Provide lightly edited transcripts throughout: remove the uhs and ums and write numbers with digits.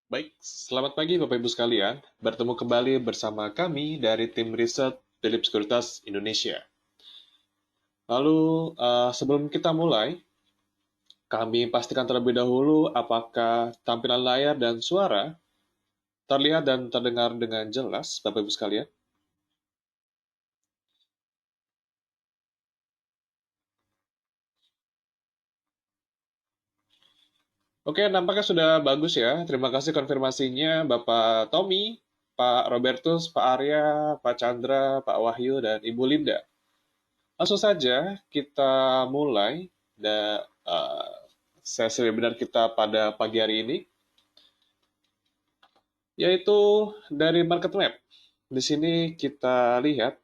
Baik, selamat pagi Bapak Ibu sekalian. Bertemu kembali bersama kami dari tim riset Philip Sekuritas Indonesia. Lalu, sebelum kita mulai, kami pastikan terlebih dahulu apakah tampilan layar dan suara terlihat dan terdengar dengan jelas, Bapak Ibu sekalian. Oke, nampaknya sudah bagus ya. Terima kasih konfirmasinya Bapak Tommy, Pak Robertus, Pak Arya, Pak Chandra, Pak Wahyu, dan Ibu Linda. Langsung saja kita mulai sesi webinar kita pada pagi hari ini, yaitu dari market map. Di sini kita lihat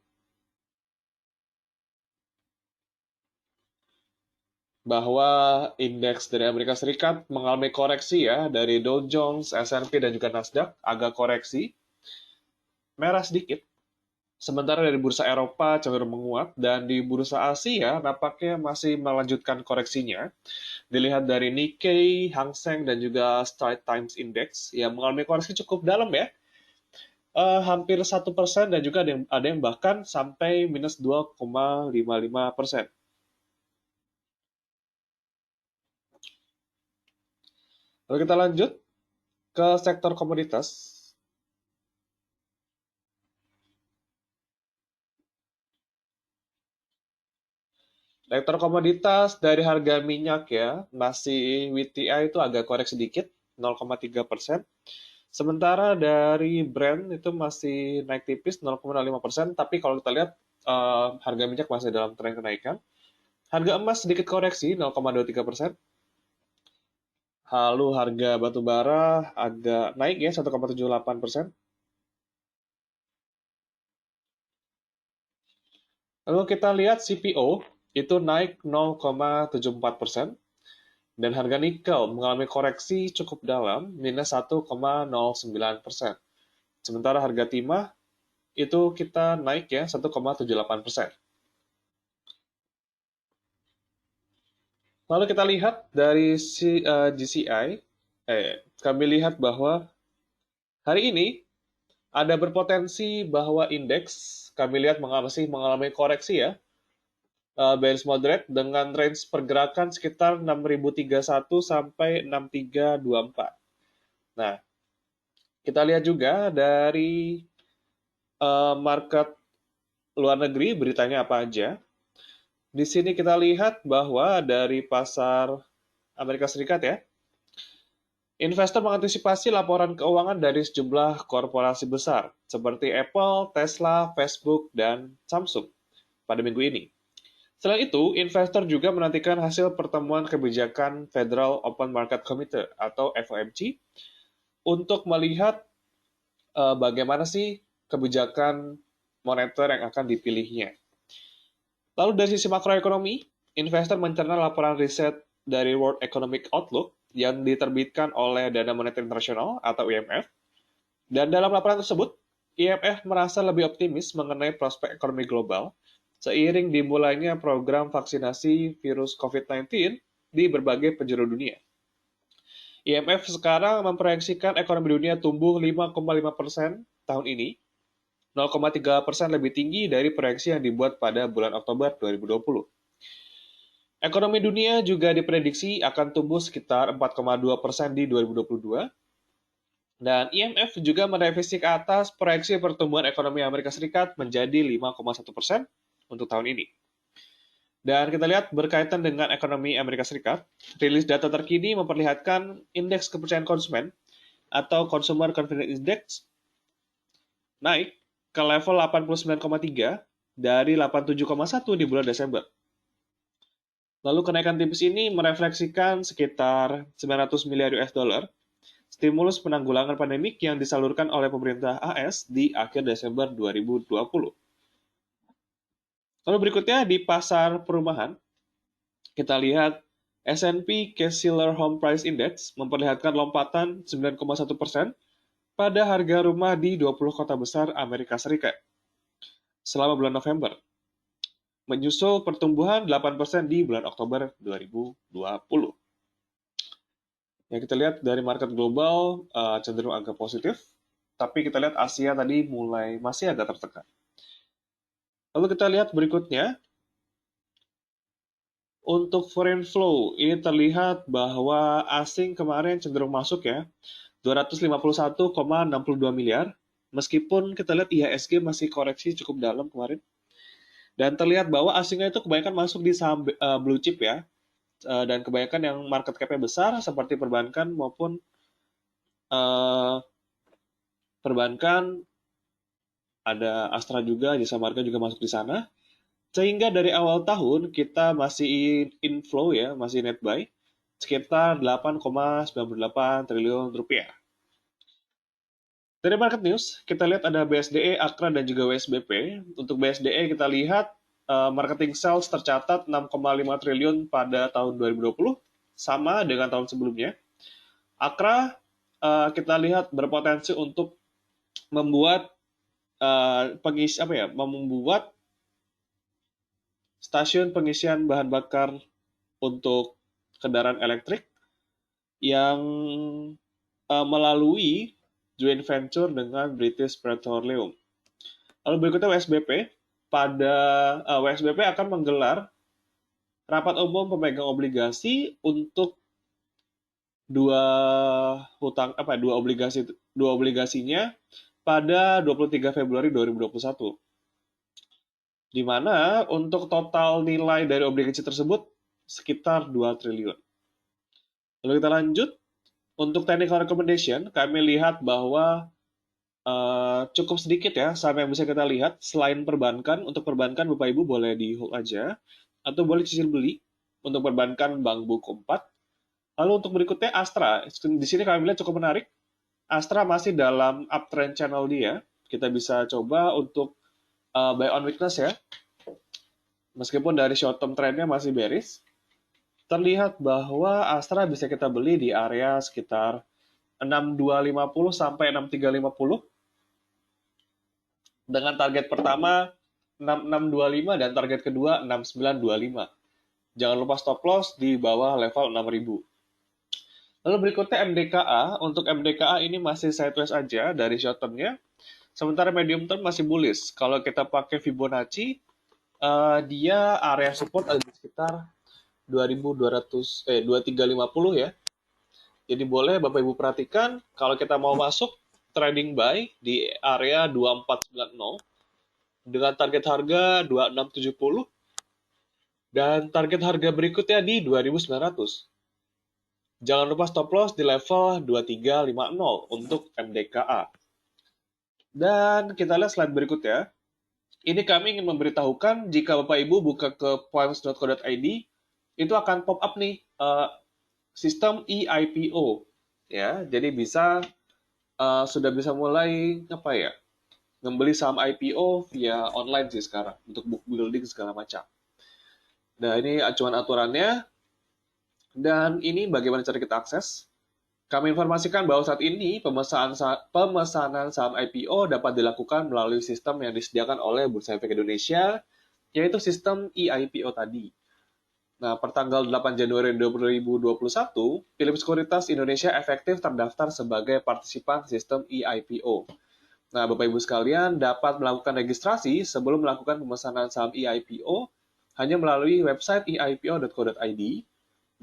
bahwa indeks dari Amerika Serikat mengalami koreksi ya, dari Dow Jones, S&P, dan juga Nasdaq agak koreksi, merah sedikit. Sementara dari bursa Eropa cenderung menguat, dan di bursa Asia nampaknya masih melanjutkan koreksinya. Dilihat dari Nikkei, Hang Seng, dan juga Straits Times Index yang mengalami koreksi cukup dalam ya, hampir 1% dan juga ada yang bahkan sampai minus 2,55%. Lalu kita lanjut ke sektor komoditas. Sektor komoditas dari harga minyak ya, masih WTI itu agak koreksi sedikit, 0,3%. Sementara dari Brent itu masih naik tipis 0,5%, tapi kalau kita lihat harga minyak masih dalam tren kenaikan. Harga emas sedikit koreksi 0,23%. Lalu harga batu bara agak naik ya 1,78%. Lalu kita lihat CPO itu naik 0,74% dan harga nikel mengalami koreksi cukup dalam minus 1,09%. Sementara harga timah itu kita naik ya 1,78%. Lalu kita lihat dari GCI, kami lihat bahwa hari ini ada berpotensi bahwa indeks kami lihat masih mengalami koreksi ya, bearish moderate dengan range pergerakan sekitar 6.031 sampai 6.324. Nah, kita lihat juga dari market luar negeri beritanya apa aja. Di sini kita lihat bahwa dari pasar Amerika Serikat ya, investor mengantisipasi laporan keuangan dari sejumlah korporasi besar seperti Apple, Tesla, Facebook, dan Samsung pada minggu ini. Selain itu, investor juga menantikan hasil pertemuan kebijakan Federal Open Market Committee atau FOMC untuk melihat bagaimana sih kebijakan moneter yang akan dipilihnya. Lalu dari sisi makroekonomi, investor mencerna laporan riset dari World Economic Outlook yang diterbitkan oleh Dana Moneter Internasional atau IMF. Dan dalam laporan tersebut, IMF merasa lebih optimis mengenai prospek ekonomi global seiring dimulainya program vaksinasi virus COVID-19 di berbagai penjuru dunia. IMF sekarang memproyeksikan ekonomi dunia tumbuh 5,5% tahun ini, 0,3% lebih tinggi dari proyeksi yang dibuat pada bulan Oktober 2020. Ekonomi dunia juga diprediksi akan tumbuh sekitar 4,2% di 2022, dan IMF juga merevisi ke atas proyeksi pertumbuhan ekonomi Amerika Serikat menjadi 5,1% untuk tahun ini. Dan kita lihat berkaitan dengan ekonomi Amerika Serikat, rilis data terkini memperlihatkan indeks kepercayaan konsumen atau Consumer Confidence Index naik ke level 89,3 dari 87,1 di bulan Desember. Lalu kenaikan tipis ini merefleksikan sekitar 900 miliar US dollar stimulus penanggulangan pandemik yang disalurkan oleh pemerintah AS di akhir Desember 2020. Lalu berikutnya di pasar perumahan, kita lihat S&P Case-Shiller Home Price Index memperlihatkan lompatan 9,1% pada harga rumah di 20 kota besar Amerika Serikat selama bulan November, menyusul pertumbuhan 8% di bulan Oktober 2020. Ya, kita lihat dari market global cenderung agak positif, tapi kita lihat Asia tadi masih agak tertekan. Lalu kita lihat berikutnya, untuk foreign flow, ini terlihat bahwa asing kemarin cenderung masuk ya, 251,62 miliar, meskipun kita lihat IHSG masih koreksi cukup dalam kemarin. Dan terlihat bahwa asingnya itu kebanyakan masuk di saham blue chip ya, dan kebanyakan yang market cap-nya besar seperti perbankan maupun perbankan, ada Astra juga, Jasa Marga juga masuk di sana. Sehingga dari awal tahun kita masih inflow ya, masih net buy sekitar 8,98 triliun rupiah. Dari market news, kita lihat ada BSDE, Akra, dan juga WSBP. Untuk BSDE kita lihat marketing sales tercatat 6,5 triliun pada tahun 2020, sama dengan tahun sebelumnya. Akra kita lihat berpotensi untuk membuat membuat stasiun pengisian bahan bakar untuk kendaraan elektrik yang melalui joint venture dengan British Petroleum. Lalu berikutnya WSBP. WSBP akan menggelar rapat umum pemegang obligasi untuk dua obligasinya pada 23 Februari 2021. Di mana untuk total nilai dari obligasi tersebut sekitar 2 triliun. Lalu kita lanjut, untuk technical recommendation, kami lihat bahwa cukup sedikit ya saham yang bisa kita lihat. Selain perbankan, untuk perbankan Bapak Ibu boleh di hold aja, atau boleh cicil beli untuk perbankan Bank Buku 4. Lalu untuk berikutnya Astra, di sini kami lihat cukup menarik. Astra masih dalam uptrend channel dia, kita bisa coba untuk buy on weakness ya. Meskipun dari short term trendnya masih bearish, terlihat bahwa Astra bisa kita beli di area sekitar 6250 sampai 6350 dengan target pertama 6625 dan target kedua 6925. Jangan lupa stop loss di bawah level 6000. Lalu berikutnya MDKA. Untuk MDKA ini masih sideways aja dari short term-nya. Sementara medium term masih bullish. Kalau kita pakai Fibonacci, dia area support ada di sekitar 2350 ya. Jadi boleh Bapak Ibu perhatikan kalau kita mau masuk trading buy di area 2490 dengan target harga 2670 dan target harga berikutnya di 2900. Jangan lupa stop loss di level 2350 untuk MDKA. Dan kita lihat slide berikutnya. Ini kami ingin memberitahukan jika Bapak Ibu buka ke points.co.id, itu akan pop up nih sistem eIPO ya. Jadi sudah bisa mulai membeli saham IPO via online sih sekarang untuk book building segala macam. Nah, ini acuan aturannya. Dan ini bagaimana cara kita akses. Kami informasikan bahwa saat ini pemesanan saham IPO dapat dilakukan melalui sistem yang disediakan oleh Bursa Efek Indonesia, yaitu sistem eIPO tadi. Nah, pertanggal 8 Januari 2021, Philips Sekuritas Indonesia efektif terdaftar sebagai partisipan sistem eIPO. Nah, Bapak Ibu sekalian dapat melakukan registrasi sebelum melakukan pemesanan saham eIPO hanya melalui website eipo.co.id.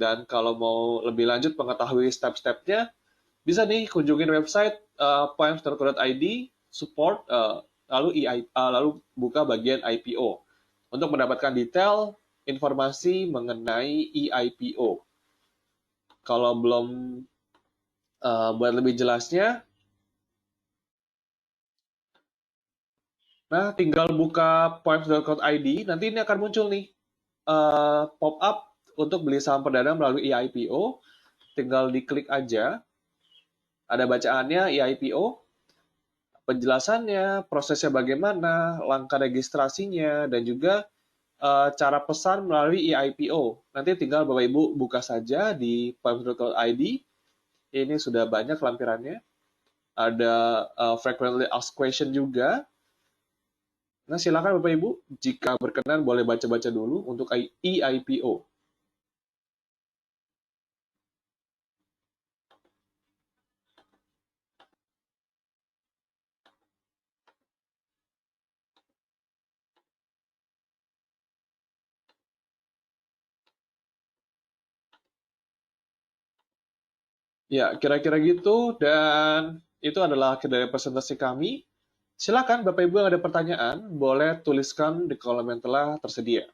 Dan kalau mau lebih lanjut mengetahui step-stepnya, bisa nih kunjungin website points.co.id support lalu buka bagian IPO untuk mendapatkan detail informasi mengenai eIPO. Kalau belum buat lebih jelasnya, nah tinggal buka points.co.id, nanti ini akan muncul nih pop up untuk beli saham perdana melalui eIPO. Tinggal diklik aja, ada bacaannya eIPO, penjelasannya, prosesnya bagaimana, langkah registrasinya, dan juga cara pesan melalui eIPO. Nanti tinggal Bapak Ibu buka saja di points.co.id. Ini sudah banyak lampirannya. Ada frequently asked question juga. Nah, silakan Bapak Ibu, jika berkenan boleh baca-baca dulu untuk eIPO. Ya, kira-kira gitu, dan itu adalah akhir dari presentasi kami. Silakan Bapak Ibu yang ada pertanyaan, boleh tuliskan di kolom yang telah tersedia.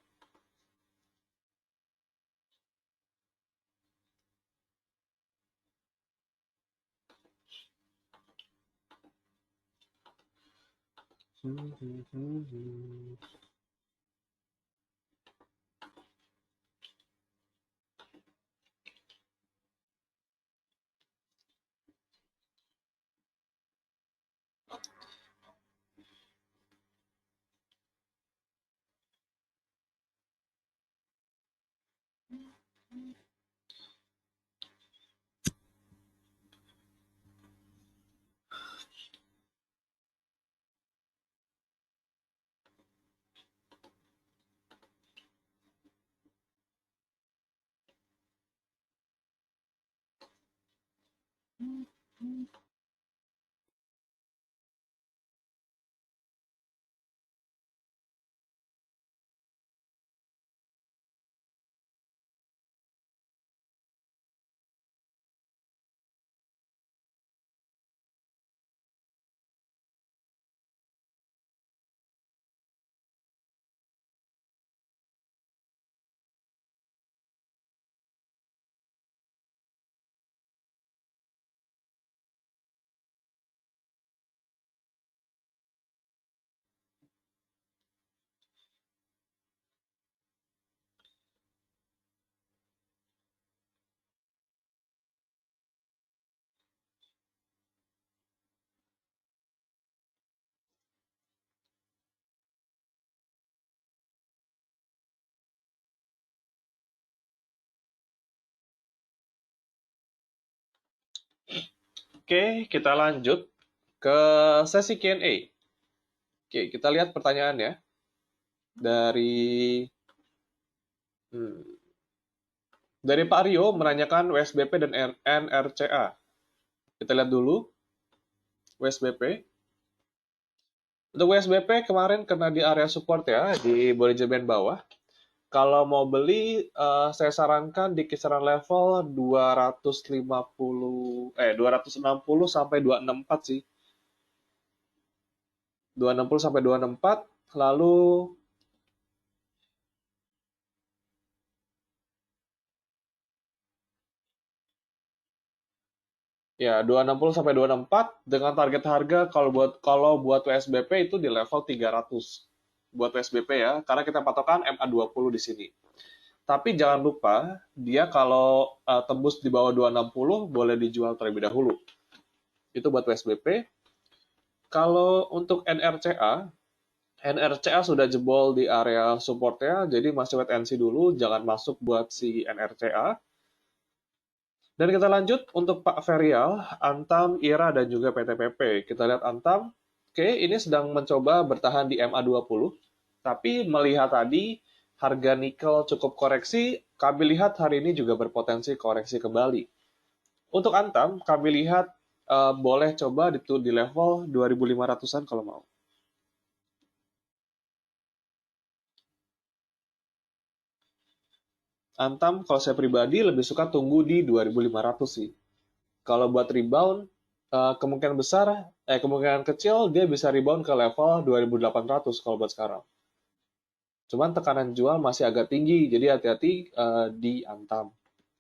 Oke, kita lanjut ke sesi Q&A. Oke, kita lihat pertanyaannya dari hmm, dari Pak Rio menanyakan WSBP dan NRCA. Kita lihat dulu WSBP. Untuk WSBP kemarin kena di area support ya, di Bollinger bawah. Kalau mau beli, saya sarankan di kisaran level 260 sampai 264 sih. 260 sampai 264, lalu ya 260 sampai 264 dengan target harga kalau buat WSBP itu di level 300 buat WSBP ya, karena kita patokan MA20 di sini. Tapi jangan lupa, dia kalau tembus di bawah 260 boleh dijual terlebih dahulu. Itu buat WSBP. Kalau untuk NRCA sudah jebol di area supportnya, jadi masih wait and see dulu, jangan masuk buat si NRCA. Dan kita lanjut untuk Pak Ferial, Antam, IRA, dan juga PTPP. Kita lihat Antam, oke, ini sedang mencoba bertahan di MA20, tapi melihat tadi harga nikel cukup koreksi, kami lihat hari ini juga berpotensi koreksi kembali. Untuk Antam, kami lihat boleh coba di level 2.500-an kalau mau. Antam, kalau saya pribadi lebih suka tunggu di 2.500 sih. Kalau buat rebound, kemungkinan kecil dia bisa rebound ke level 2.800 kalau buat sekarang. Cuman tekanan jual masih agak tinggi, jadi hati-hati di Antam.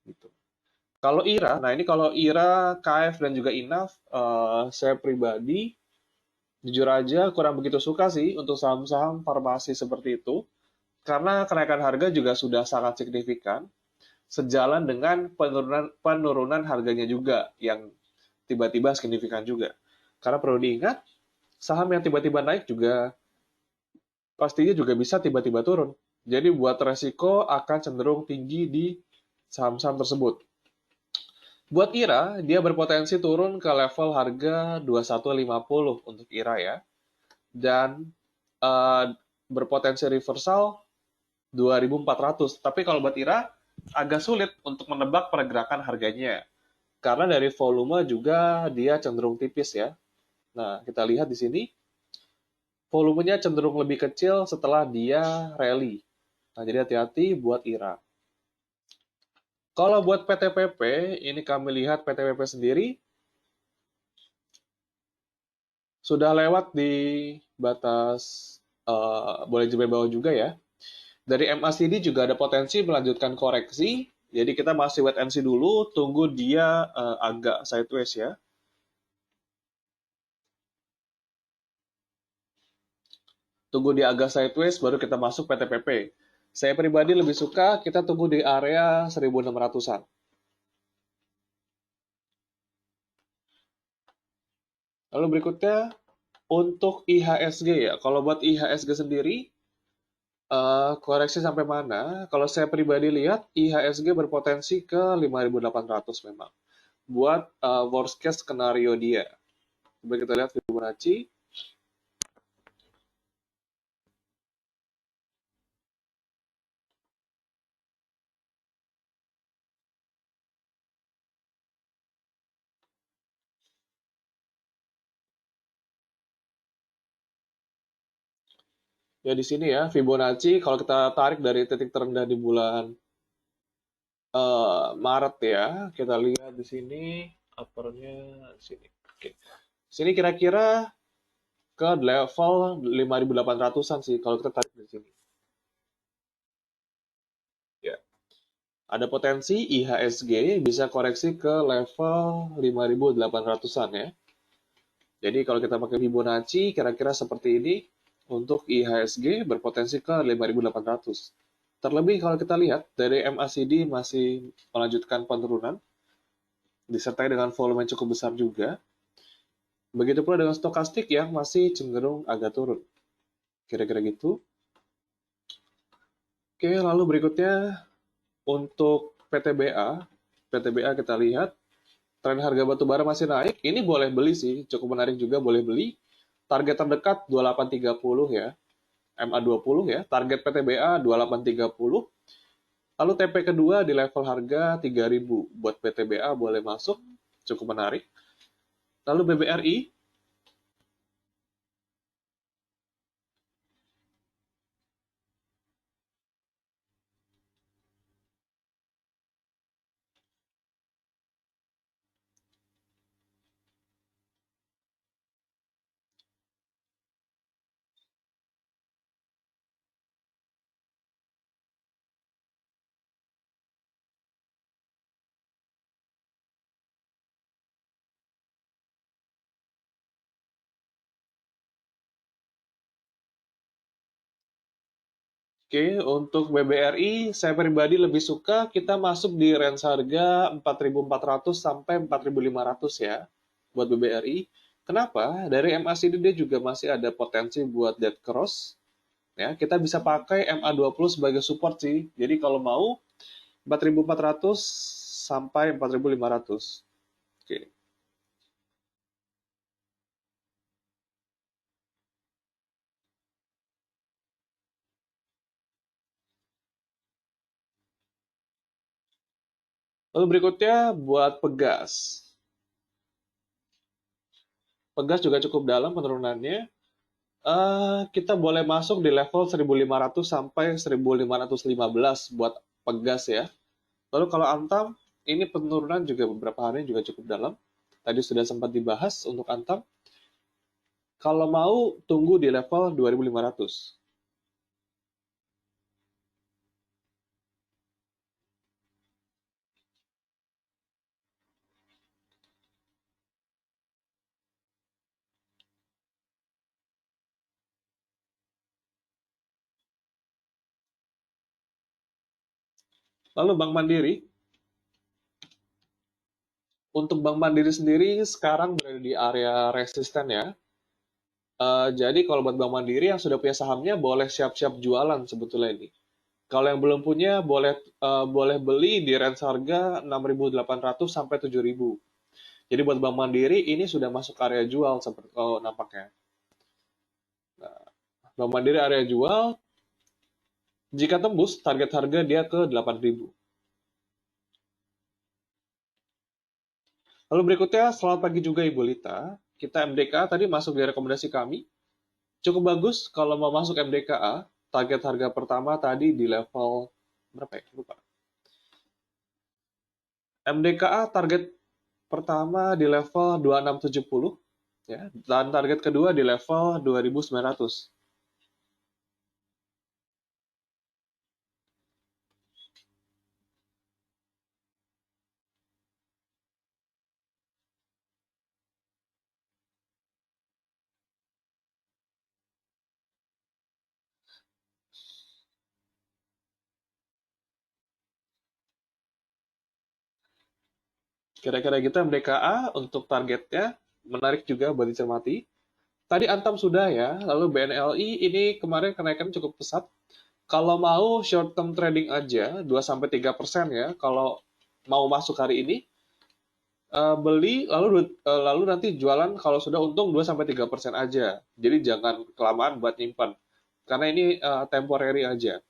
Gitu. Kalau IRA, nah ini kalau IRA, KF, dan juga INAF, saya pribadi jujur aja kurang begitu suka sih untuk saham-saham farmasi seperti itu, karena kenaikan harga juga sudah sangat signifikan, sejalan dengan penurunan harganya juga yang tiba-tiba signifikan juga. Karena perlu diingat, saham yang tiba-tiba naik juga pastinya juga bisa tiba-tiba turun. Jadi buat resiko akan cenderung tinggi di saham-saham tersebut. Buat IRA, dia berpotensi turun ke level harga 2150 untuk IRA ya. Dan berpotensi reversal 2400. Tapi kalau buat IRA, agak sulit untuk menebak pergerakan harganya. Karena dari volume juga dia cenderung tipis ya. Nah, kita lihat di sini, volumenya cenderung lebih kecil setelah dia rally. Nah, jadi hati-hati buat IRA. Kalau buat PTPP, ini kami lihat PTPP sendiri sudah lewat di batas boleh jebol bawah juga ya. Dari MACD juga ada potensi melanjutkan koreksi. Jadi kita masih wait and see dulu, tunggu dia agak sideways ya. Tunggu dia agak sideways baru kita masuk PTPP. Saya pribadi lebih suka kita tunggu di area 1600-an. Lalu berikutnya untuk IHSG ya. Kalau buat IHSG sendiri, koreksi sampai mana? Kalau saya pribadi lihat, IHSG berpotensi ke 5.800 memang. Buat worst case skenario dia. Coba kita lihat Fibonacci. Ya di sini ya, Fibonacci kalau kita tarik dari titik terendah di bulan Maret ya, kita lihat di sini uppernya di sini. Oke. Sini kira-kira ke level 5.800-an sih kalau kita tarik di sini. Ya. Ada potensi IHSG bisa koreksi ke level 5.800-an ya. Jadi kalau kita pakai Fibonacci kira-kira seperti ini untuk IHSG berpotensi ke 5.800. Terlebih kalau kita lihat dari MACD masih melanjutkan penurunan disertai dengan volume yang cukup besar juga. Begitu pula dengan stokastik yang masih cenderung agak turun. Kira-kira gitu. Oke, lalu berikutnya untuk PTBA. PTBA kita lihat tren harga batu bara masih naik. Ini boleh beli sih, cukup menarik juga boleh beli. Target terdekat 2830 ya. MA20 ya. Target PTBA 2830. Lalu TP kedua di level harga 3000. Buat PTBA boleh masuk, cukup menarik. Lalu BBRI. Oke, untuk BBRI, saya pribadi lebih suka kita masuk di range harga 4.400 sampai 4.500 ya, buat BBRI. Kenapa? Dari MACD dia juga masih ada potensi buat dead cross. Ya, kita bisa pakai MA20 sebagai support sih. Jadi kalau mau 4.400 sampai 4.500. Oke. Lalu berikutnya buat Pegas. Pegas juga cukup dalam penurunannya. Kita boleh masuk di level 1.500 sampai 1.515 buat Pegas ya. Lalu kalau Antam, ini penurunan juga beberapa hari juga cukup dalam. Tadi sudah sempat dibahas untuk Antam. Kalau mau, tunggu di level 2.500. Lalu Bank Mandiri, untuk Bank Mandiri sendiri sekarang berada di area resisten ya. Jadi kalau buat Bank Mandiri yang sudah punya sahamnya boleh siap-siap jualan sebetulnya ini. Kalau yang belum punya boleh beli di range harga 6.800 sampai 7.000. Jadi buat Bank Mandiri ini sudah masuk area jual seperti nampaknya. Nah, Bank Mandiri area jual, jika tembus target harga dia ke 8.000. Lalu berikutnya, selamat pagi juga Ibu Lita. Kita MDKA tadi masuk di rekomendasi kami. Cukup bagus kalau mau masuk MDKA. Target harga pertama tadi di level berapa ya? Lupa. MDKA target pertama di level 2670 ya, dan target kedua di level 2900. Kira-kira gitu MDKA untuk targetnya menarik juga buat dicermati. Tadi Antam sudah ya, lalu BNLI ini kemarin kenaikan cukup pesat. Kalau mau short term trading aja 2-3% ya, kalau mau masuk hari ini beli lalu nanti jualan kalau sudah untung 2-3% aja. Jadi jangan kelamaan buat nyimpan. Karena ini temporary aja.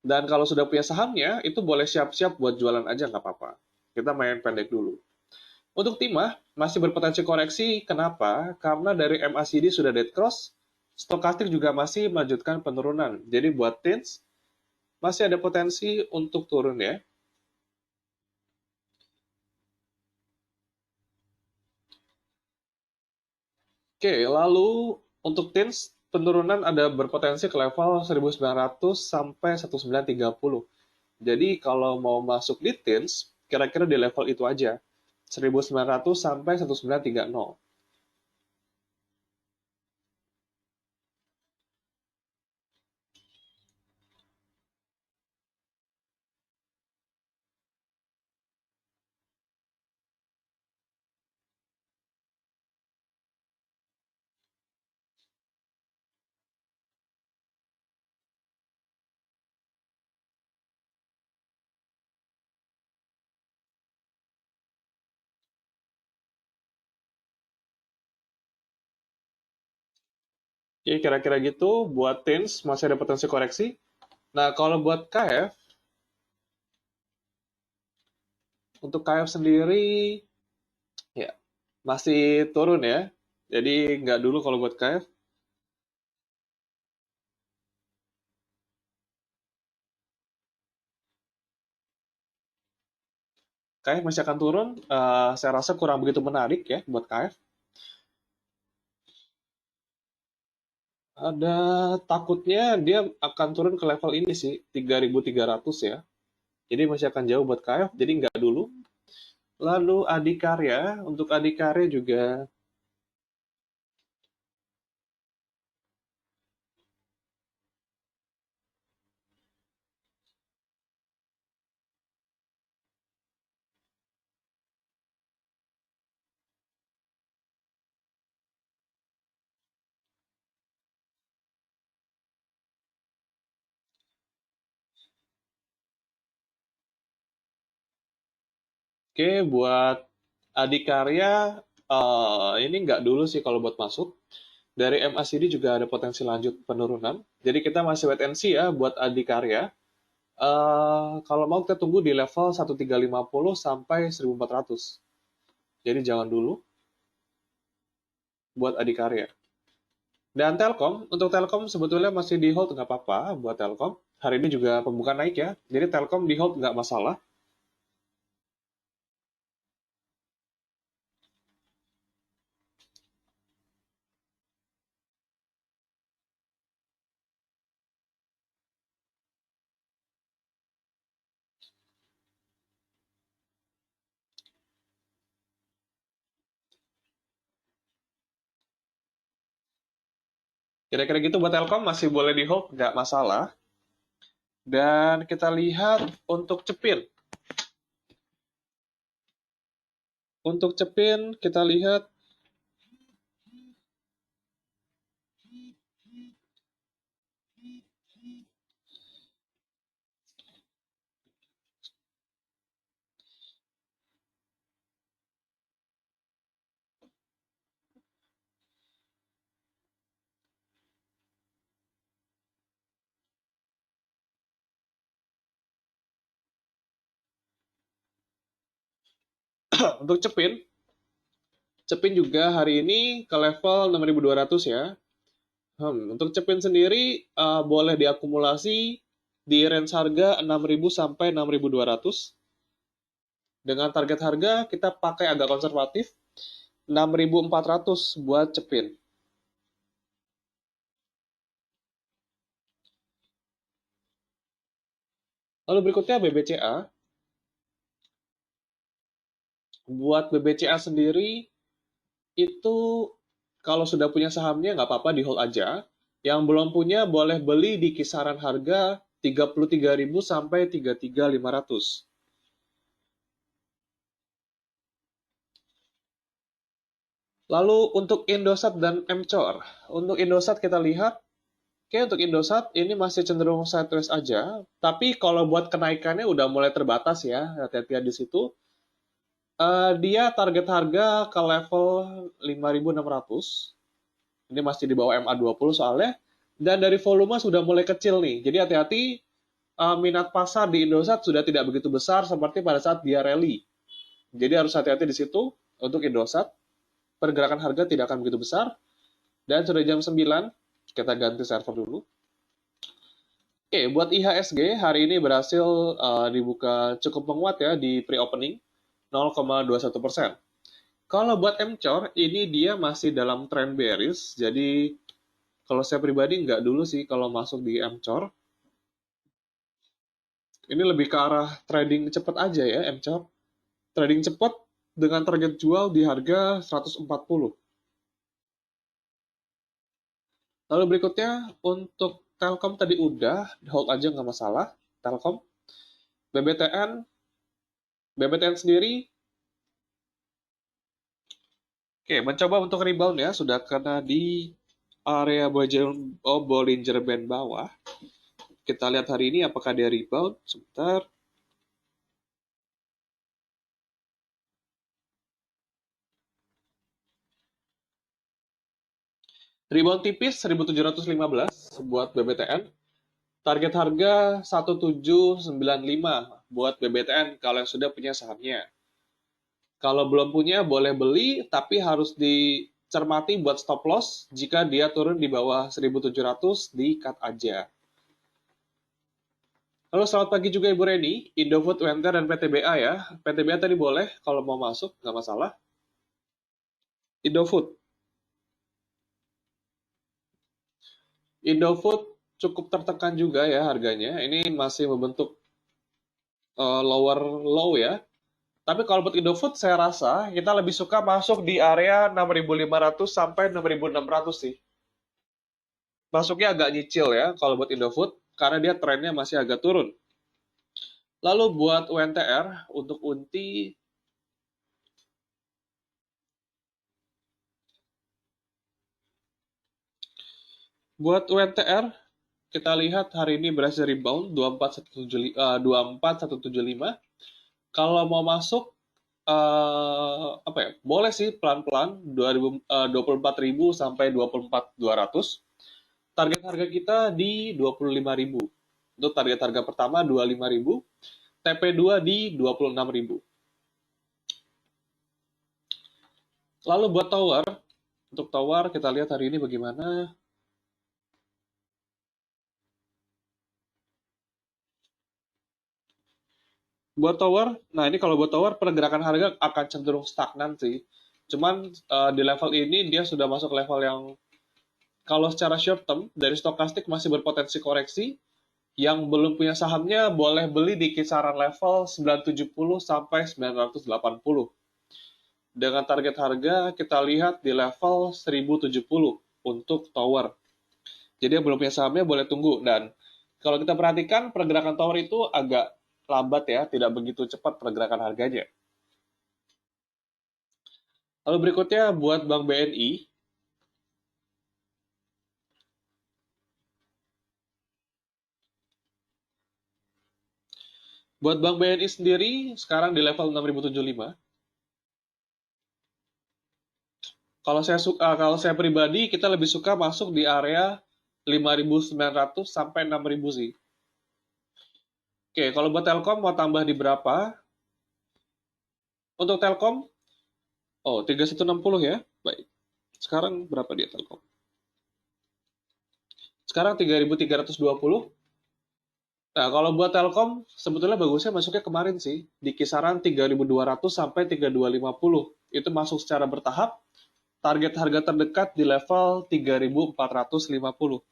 Dan kalau sudah punya sahamnya, itu boleh siap-siap buat jualan aja nggak apa-apa. Kita main pendek dulu. Untuk timah, masih berpotensi koreksi. Kenapa? Karena dari MACD sudah dead cross, stokastik juga masih melanjutkan penurunan. Jadi buat TINS, masih ada potensi untuk turun ya. Oke, lalu untuk TINS, penurunan ada berpotensi ke level 1900 sampai 1930. Jadi kalau mau masuk di TINS, kira-kira di level itu aja. 1900 sampai 1930. Oke, kira-kira gitu buat TINS masih ada potensi koreksi. Nah, kalau buat KF, untuk KF sendiri ya masih turun ya. Jadi nggak dulu kalau buat KF. KF masih akan turun. Saya rasa kurang begitu menarik ya buat KF. Ada takutnya dia akan turun ke level ini sih, 3.300 ya. Jadi masih akan jauh buat KF, jadi nggak dulu. Lalu Adikarya, untuk Adikarya juga oke buat Adikarya ini nggak dulu sih kalau buat masuk. Dari MACD juga ada potensi lanjut penurunan. Jadi kita masih wait and see ya buat Adikarya. Kalau mau kita tunggu di level 1350 sampai 1400. Jadi jangan dulu buat Adikarya. Dan Telkom, untuk Telkom sebetulnya masih di hold nggak apa-apa buat Telkom. Hari ini juga pembukaan naik ya, jadi Telkom di hold nggak masalah. Kira-kira gitu buat Telkom masih boleh di hold nggak masalah. Dan kita lihat untuk Cepin. Untuk Cepin kita lihat untuk Cepin, Cepin juga hari ini ke level 6.200 ya. Untuk Cepin sendiri boleh diakumulasi di range harga 6.000 sampai 6.200. Dengan target harga kita pakai agak konservatif, 6.400 buat Cepin. Lalu berikutnya BBCA. Buat BBCA sendiri, itu kalau sudah punya sahamnya nggak apa-apa di hold aja. Yang belum punya boleh beli di kisaran harga 33.000 sampai 33.500. Lalu untuk Indosat dan Mcor. Untuk Indosat kita lihat, oke, untuk Indosat ini masih cenderung sideways aja. Tapi kalau buat kenaikannya udah mulai terbatas ya, hati-hati di situ. Dia target harga ke level 5.600. Ini masih di bawah MA20 soalnya. Dan dari volume sudah mulai kecil nih. Jadi hati-hati, minat pasar di Indosat sudah tidak begitu besar seperti pada saat dia rally. Jadi harus hati-hati di situ untuk Indosat. Pergerakan harga tidak akan begitu besar. Dan sudah jam 9, kita ganti server dulu. Oke, buat IHSG hari ini berhasil dibuka cukup menguat ya di pre-opening, 0,21%. Kalau buat Mcor, ini dia masih dalam trend bearish, jadi kalau saya pribadi nggak dulu sih kalau masuk di Mcor. Ini lebih ke arah trading cepat aja ya Mcor. Trading cepat dengan target jual di harga 140. Lalu berikutnya untuk Telkom tadi udah, hold aja nggak masalah. Telkom, BBTN, BBTN sendiri, oke, mencoba untuk rebound ya, sudah kena di area Bollinger Band bawah. Kita lihat hari ini apakah dia rebound. Sebentar. Rebound tipis 1715 buat BBTN. Target harga 1795 buat BBTN kalau yang sudah punya sahamnya. Kalau belum punya boleh beli tapi harus dicermati buat stop loss jika dia turun di bawah 1700 di cut aja. Halo, selamat pagi juga Ibu Reni, Indofood, Wenter, dan PTBA ya. PTBA tadi boleh, kalau mau masuk, nggak masalah. Indofood. Indofood cukup tertekan juga ya harganya. Ini masih membentuk lower low ya. Tapi kalau buat Indofood, saya rasa kita lebih suka masuk di area 6.500 sampai 6.600 sih. Masuknya agak nyicil ya kalau buat Indofood, karena dia trennya masih agak turun. Lalu buat UNTR, untuk UNTI, buat UNTR, kita lihat hari ini berhasil rebound 24175. Kalau mau masuk, apa ya? Boleh sih pelan-pelan 24.000 sampai 24.200. Target harga kita di 25.000. Untuk target harga pertama 25.000, TP2 di 26.000. Lalu buat tower, untuk tower kita lihat hari ini bagaimana. Buat tower, nah ini kalau buat tower pergerakan harga akan cenderung stagnan sih. Cuman di level ini dia sudah masuk level yang kalau secara short term dari stokastik masih berpotensi koreksi. Yang belum punya sahamnya boleh beli di kisaran level 970 sampai 980. Dengan target harga kita lihat di level 1070 untuk tower. Jadi yang belum punya sahamnya boleh tunggu. Dan kalau kita perhatikan pergerakan tower itu agak lambat ya, tidak begitu cepat pergerakan harganya. Lalu berikutnya buat Bank BNI. Buat Bank BNI sendiri sekarang di level 6.075. Kalau saya pribadi kita lebih suka masuk di area 5.900 sampai 6.000 sih. Oke, kalau buat Telkom mau tambah di berapa? Untuk Telkom, 3160 ya. Baik. Sekarang berapa dia Telkom? Sekarang 3.320. Nah, kalau buat Telkom, sebetulnya bagusnya masuknya kemarin sih, di kisaran 3.200 sampai 3.250. Itu masuk secara bertahap, target harga terdekat di level 3.450.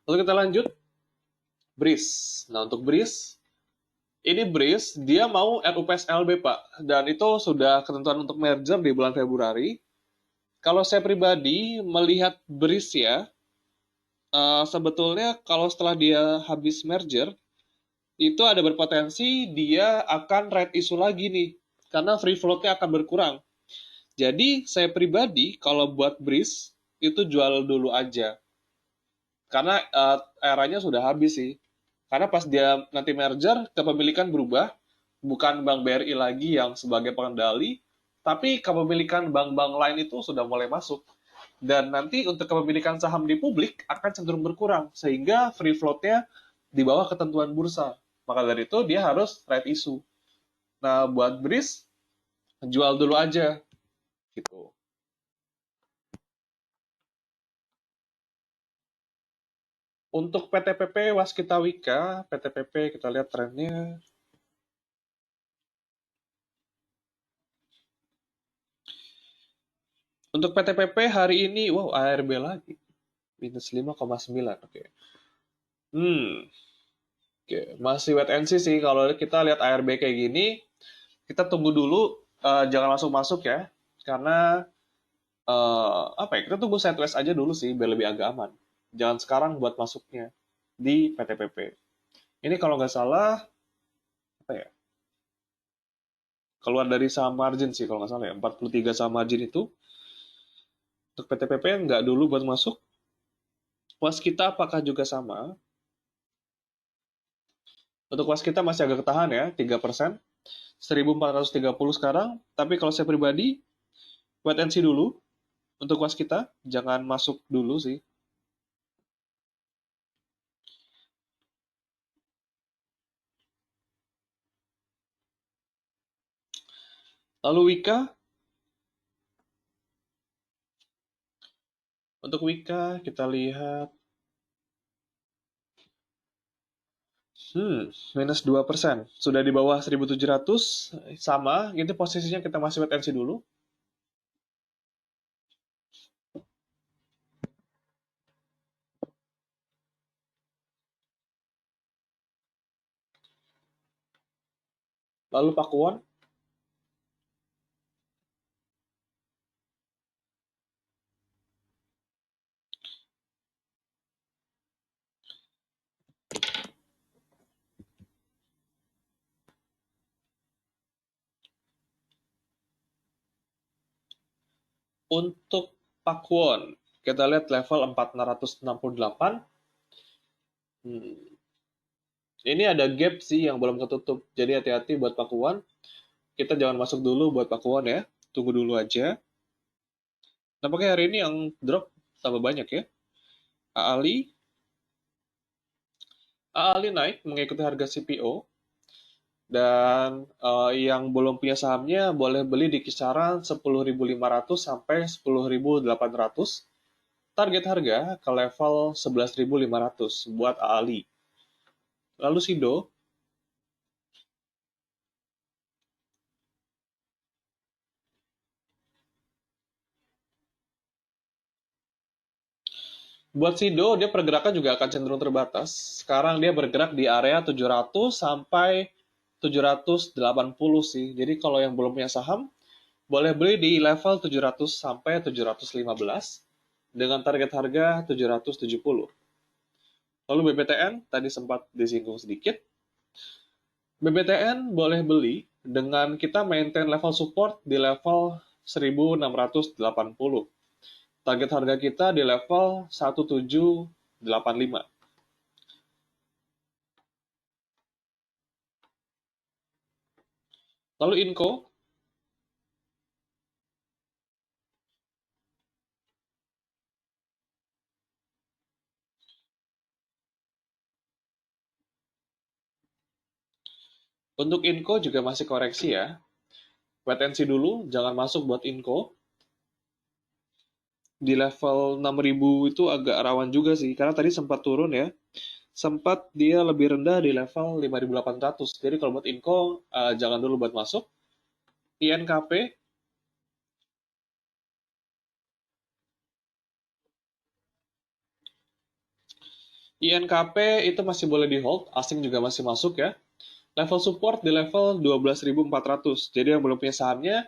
Lalu kita lanjut, BRIS. Nah, untuk BRIS, ini BRIS, dia mau RUPSLB, Pak. Dan itu sudah ketentuan untuk merger di bulan Februari. Kalau saya pribadi melihat BRIS ya, sebetulnya kalau setelah dia habis merger, itu ada berpotensi dia akan right issue lagi nih. Karena free float-nya akan berkurang. Jadi, saya pribadi, kalau buat BRIS, itu jual dulu aja. Karena eranya sudah habis sih. Karena pas dia nanti merger, kepemilikan berubah, bukan Bank BRI lagi yang sebagai pengendali, tapi kepemilikan bank-bank lain itu sudah mulai masuk. Dan nanti untuk kepemilikan saham di publik akan cenderung berkurang, sehingga free float-nya di bawah ketentuan bursa. Maka dari itu dia harus right issue. Nah, buat BRIS, jual dulu aja. Gitu. Untuk PTPP Waskita Wika, PTPP kita lihat trennya. Untuk PTPP hari ini, wow, ARB lagi. Minus 5,9, oke. Hmm, oke. Masih wait and see sih. Kalau kita lihat ARB kayak gini, kita tunggu dulu, jangan langsung masuk ya. Karena, apa ya, kita tunggu sideways aja dulu sih, biar lebih agak aman. Jangan sekarang buat masuknya di PTPP. Ini kalau nggak salah, apa ya, keluar dari saham margin sih kalau nggak salah ya. 43 saham margin itu. Untuk PTPP nggak dulu buat masuk. Waskita apakah juga sama? Untuk waskita masih agak ketahan ya, 3%. 1.430 sekarang. Tapi kalau saya pribadi, wait and see dulu. Untuk waskita, jangan masuk dulu sih. Lalu Wika, untuk Wika kita lihat, minus 2%. Sudah di bawah 1.700, sama, gitu posisinya kita masih wait and see dulu. Lalu Pakuan, untuk Pakuan, kita lihat level 468. Ini ada gap sih yang belum ketutup, jadi hati-hati buat Pakuan. Kita jangan masuk dulu buat Pakuan ya, tunggu dulu aja. Nampaknya hari ini yang drop tambah banyak ya. AALI, AALI naik mengikuti harga CPO, dan yang belum punya sahamnya boleh beli di kisaran 10.500 sampai 10.800. Target harga ke level 11.500 buat AALI. Lalu Sido, buat Sido, dia pergerakan juga akan cenderung terbatas. Sekarang dia bergerak di area 700 sampai 780 sih. Jadi kalau yang belum punya saham, boleh beli di level 700 sampai 715 dengan target harga 770. Lalu BBTN, tadi sempat disinggung sedikit. BBTN boleh beli dengan kita maintain level support di level 1680. Target harga kita di level 1785. Lalu Inco, untuk Inco juga masih koreksi ya. Wait and see dulu, jangan masuk buat Inco. Di level 6000 itu agak rawan juga sih, karena tadi sempat turun ya. Sempat dia lebih rendah di level 5800. Jadi kalau buat Inco, jangan dulu buat masuk. INKP, INKP itu masih boleh di hold, asing juga masih masuk ya. Level support di level 12.400. Jadi yang belum punya sahamnya,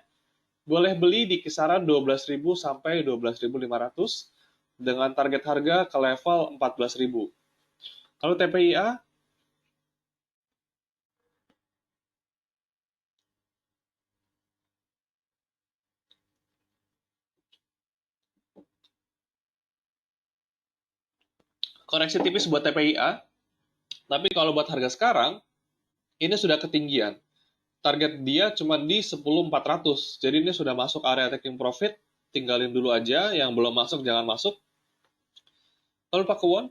boleh beli di kisaran 12.000 sampai 12.500 dengan target harga ke level 14.000. Kalau TPIA, koreksi tipis buat TPIA, tapi kalau buat harga sekarang, ini sudah ketinggian. Target dia cuma di 10.400. Jadi ini sudah masuk area taking profit, tinggalin dulu aja, yang belum masuk jangan masuk. Lalu Pak Kewon,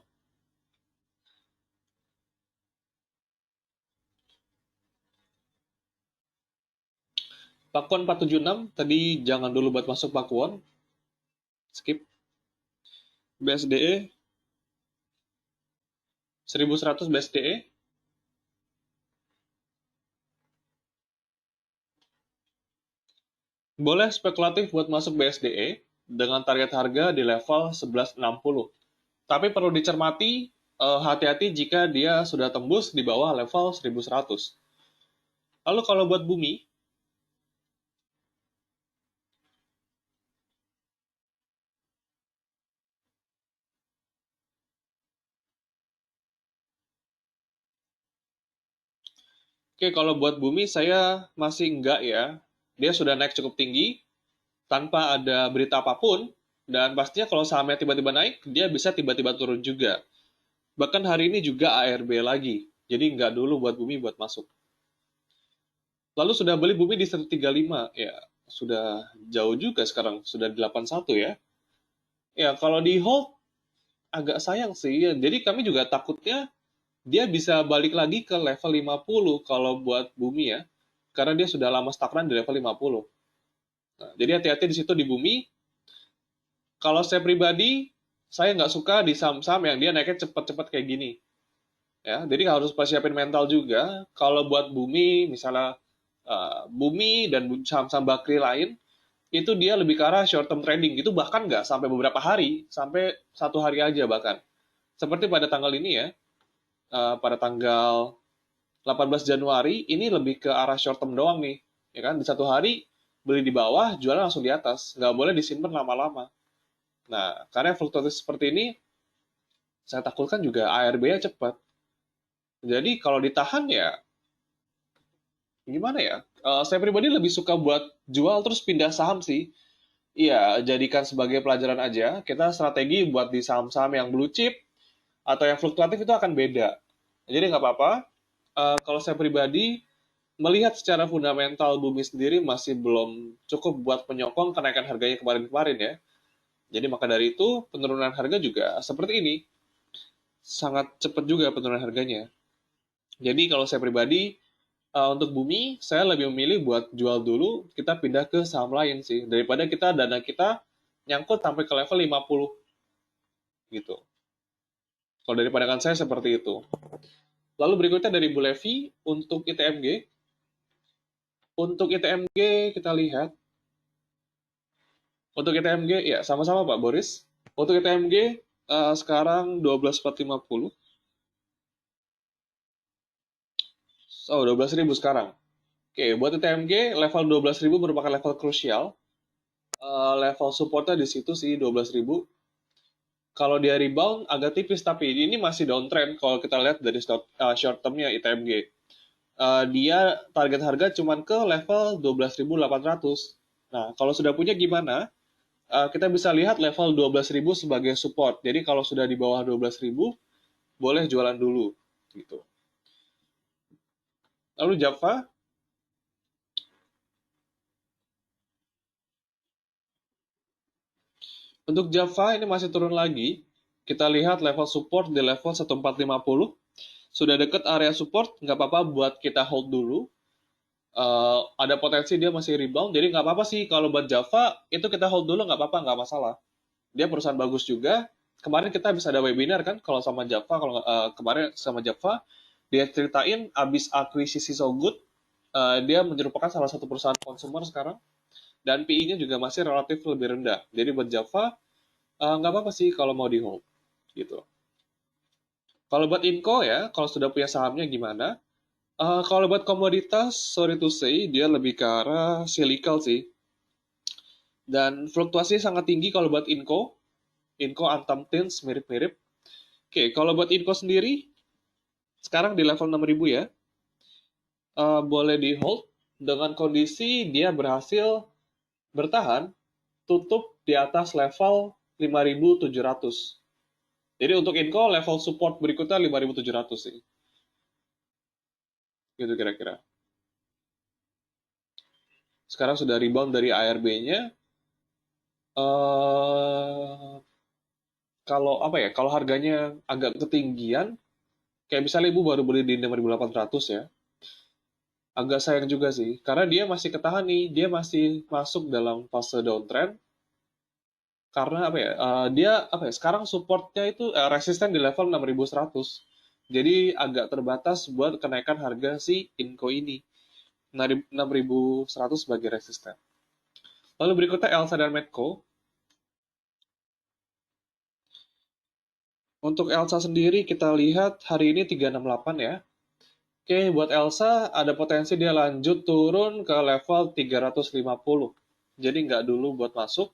Pakuan 476, tadi jangan dulu buat masuk Pakuan. Skip. BSDE, 1100 BSDE. Boleh spekulatif buat masuk BSDE dengan target harga di level 1160. Tapi perlu dicermati, hati-hati jika dia sudah tembus di bawah level 1100. Lalu kalau buat bumi, oke, kalau buat bumi saya masih enggak ya. Dia sudah naik cukup tinggi tanpa ada berita apapun, dan pastinya kalau sahamnya tiba-tiba naik, dia bisa tiba-tiba turun juga. Bahkan hari ini juga ARB lagi. Jadi enggak dulu buat bumi buat masuk. Lalu sudah beli bumi di 135, ya sudah jauh juga sekarang, sudah di 81 ya. Ya kalau di hold agak sayang sih. Jadi kami juga takutnya dia bisa balik lagi ke level 50 kalau buat bumi ya. Karena dia sudah lama stagnan di level 50. Nah, jadi hati-hati di situ di bumi. Kalau saya pribadi, saya nggak suka di saham-saham yang dia naiknya cepat-cepat kayak gini. Ya, jadi harus persiapin mental juga. Kalau buat bumi, misalnya bumi dan saham-saham bakri lain, itu dia lebih ke arah short term trading. Itu bahkan nggak sampai beberapa hari, sampai 1 hari aja bahkan. Seperti pada tanggal ini ya, pada tanggal 18 Januari, ini lebih ke arah short term doang nih. Ya kan, di 1 hari beli di bawah, jualan langsung di atas. Nggak boleh disimpan lama-lama. Nah, karena fluktuatif seperti ini, saya takutkan juga ARB-nya cepat. Jadi kalau ditahan ya, gimana ya? Saya pribadi lebih suka buat jual terus pindah saham sih. Iya, jadikan sebagai pelajaran aja. Kita strategi buat di saham-saham yang blue chip atau yang fluktuatif itu akan beda. Jadi nggak apa-apa. Kalau saya pribadi melihat secara fundamental bumi sendiri masih belum cukup buat penyokong kenaikan harganya kemarin-kemarin ya. Jadi maka dari itu penurunan harga juga seperti ini. Sangat cepat juga penurunan harganya. Jadi kalau saya pribadi untuk bumi, saya lebih memilih buat jual dulu, kita pindah ke saham lain sih. Daripada kita dana kita nyangkut sampai ke level 50 gitu. Kalau dari pandangan saya seperti itu. Lalu berikutnya dari Bu Levi, untuk ITMG. Untuk ITMG kita lihat. Untuk ITMG, ya sama-sama Pak Boris. Untuk ITMG sekarang 12.450. Oh, 12.000 sekarang. Oke, buat ITMG level 12.000 merupakan level krusial. Level supportnya di situ sih 12.000. Kalau dia rebound agak tipis, tapi ini masih downtrend kalau kita lihat dari short termnya ITMG. dia target harga cuma ke level 12.800. Nah, kalau sudah punya gimana? Kita bisa lihat level 12.000 sebagai support. Jadi kalau sudah di bawah 12.000, boleh jualan dulu. Gitu. Lalu Java, untuk Java ini masih turun lagi. Kita lihat level support di level 1450. Sudah deket area support, nggak apa-apa buat kita hold dulu. Ada potensi dia masih rebound, jadi nggak apa-apa sih kalau buat Java, itu kita hold dulu nggak apa-apa, nggak masalah. Dia perusahaan bagus juga. Kemarin kita bisa ada webinar kan, kalau sama Java, kalau kemarin sama Java, dia ceritain abis akuisisi Sogood, dia merupakan salah satu perusahaan konsumer sekarang, dan PI-nya juga masih relatif lebih rendah. Jadi buat Java, nggak apa-apa sih kalau mau di hold. Gitu. Kalau buat Inco ya, kalau sudah punya sahamnya gimana? Kalau buat komoditas, sorry to say, dia lebih ke arah cyclical sih. Dan fluktuasi sangat tinggi kalau buat Inco. Inco, Antam Tins, mirip-mirip. Oke, kalau buat Inco sendiri, sekarang di level 6.000 ya. Boleh di hold dengan kondisi dia berhasil bertahan tutup di atas level 5.700. Jadi untuk Inco, level support berikutnya 5.700 sih. Gitu kira-kira. Sekarang sudah rebound dari ARB-nya. Kalau apa ya, kalau harganya agak ketinggian, kayak misalnya ibu baru beli di 5.800 ya, agak sayang juga sih, karena dia masih ketahan nih, dia masih masuk dalam fase downtrend, karena apa ya, dia apa ya, sekarang supportnya itu resisten di level 6.100, jadi agak terbatas buat kenaikan harga si Inco ini, 6.100 sebagai resisten. Lalu berikutnya Elsa dan Medco. Untuk Elsa sendiri kita lihat hari ini 368 ya. Oke, buat Elsa ada potensi dia lanjut turun ke level 350. Jadi nggak dulu buat masuk.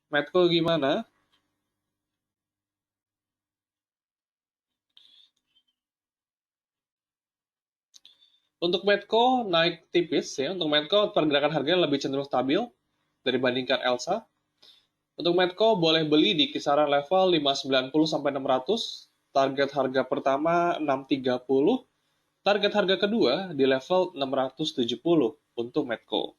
Medco gimana? Untuk Medco naik tipis ya. Untuk Medco pergerakan harganya lebih cenderung stabil dibandingkan Elsa. Untuk Medco boleh beli di kisaran level 590 sampai 600. Target harga pertama 630. Target harga kedua di level 670 untuk Medco.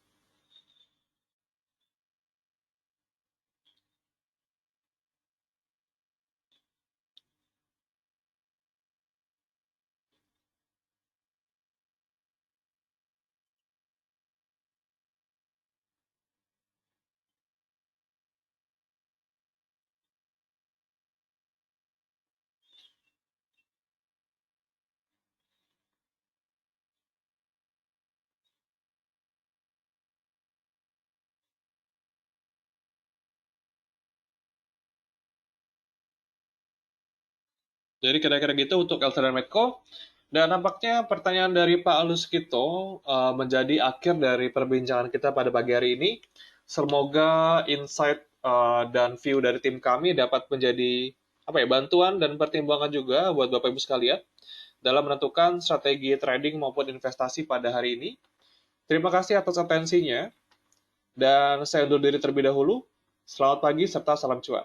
Jadi kira-kira gitu untuk Elsa dan Medco. Dan nampaknya pertanyaan dari Pak Aluskito menjadi akhir dari perbincangan kita pada pagi hari ini. Semoga insight dan view dari tim kami dapat menjadi apa ya, bantuan dan pertimbangan juga buat Bapak Ibu sekalian dalam menentukan strategi trading maupun investasi pada hari ini. Terima kasih atas atensinya dan saya undur diri terlebih dahulu. Selamat pagi serta salam cuan.